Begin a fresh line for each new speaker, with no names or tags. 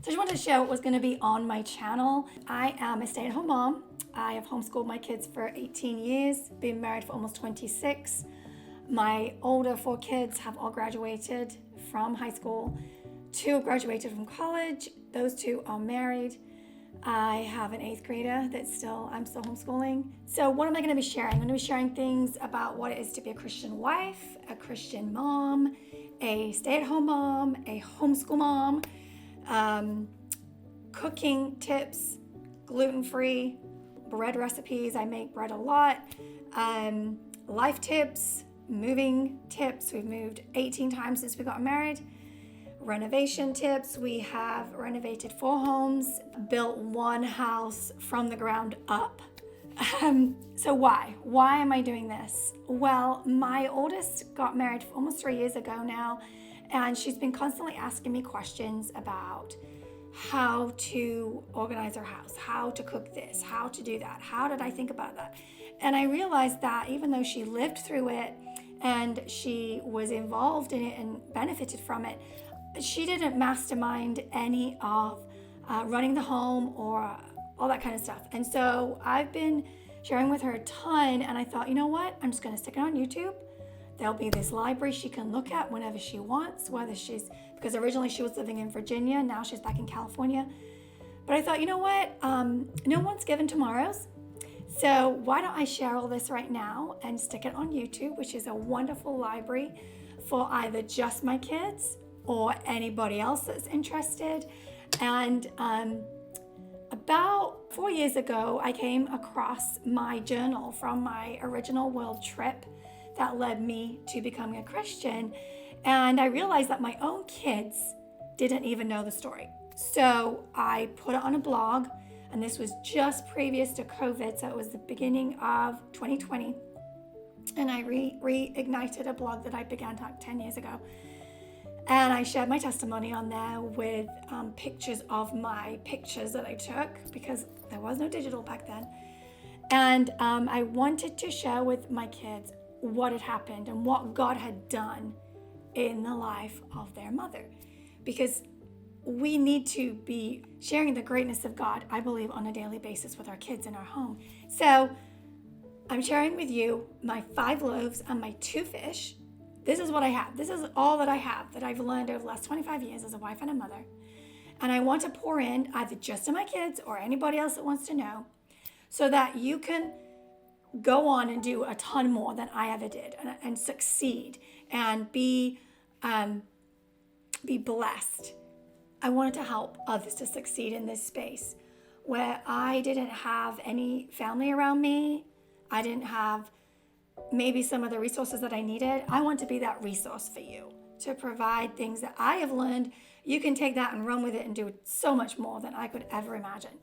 So I just wanted to share what was going to be on my channel. I am a stay-at-home mom. I have homeschooled my kids for 18 years, been married for almost 26. My older 4 kids have all graduated from high school. 2 have graduated from college. Those 2 are married. I have an 8th grader I'm still homeschooling. So what am I going to be sharing? I'm going to be sharing things about what it is to be a Christian wife, a Christian mom, a stay-at-home mom, a homeschool mom, cooking tips, gluten-free, bread recipes. I make bread a lot. Life tips, moving tips. We've moved 18 times since we got married. Renovation tips. We have renovated 4 homes, built 1 house from the ground up. So why? Why am I doing this? Well, my oldest got married almost 3 years ago now, and she's been constantly asking me questions about how to organize our house, how to cook this, how to do that, how did I think about that? And I realized that even though she lived through it and she was involved in it and benefited from it, she didn't mastermind any of running the home or all that kind of stuff. And so I've been sharing with her a ton, and I thought, you know what? I'm just going to stick it on YouTube. There'll be this library she can look at whenever she wants, because originally she was living in Virginia, now she's back in California. But I thought, you know what? No one's given tomorrows. So why don't I share all this right now and stick it on YouTube, which is a wonderful library for either just my kids or anybody else that's interested. And about 4 years ago, I came across my journal from my original world trip that led me to becoming a Christian. And I realized that my own kids didn't even know the story. So I put it on a blog, and this was just previous to COVID, so it was the beginning of 2020. And I reignited a blog that I began 10 years ago. And I shared my testimony on there with pictures of my pictures that I took, because there was no digital back then. And I wanted to share with my kids what had happened and what God had done in the life of their mother. Because we need to be sharing the greatness of God, I believe, on a daily basis with our kids in our home. So I'm sharing with you my 5 loaves and my 2 fish. This is what I have. This is all that I have that I've learned over the last 25 years as a wife and a mother. And I want to pour in either just to my kids or anybody else that wants to know, so that you can go on and do a ton more than I ever did, and succeed and be blessed. I wanted to help others to succeed in this space where I didn't have any family around me. I didn't have maybe some of the resources that I needed. I want to be that resource for you, to provide things that I have learned. You can take that and run with it and do so much more than I could ever imagine.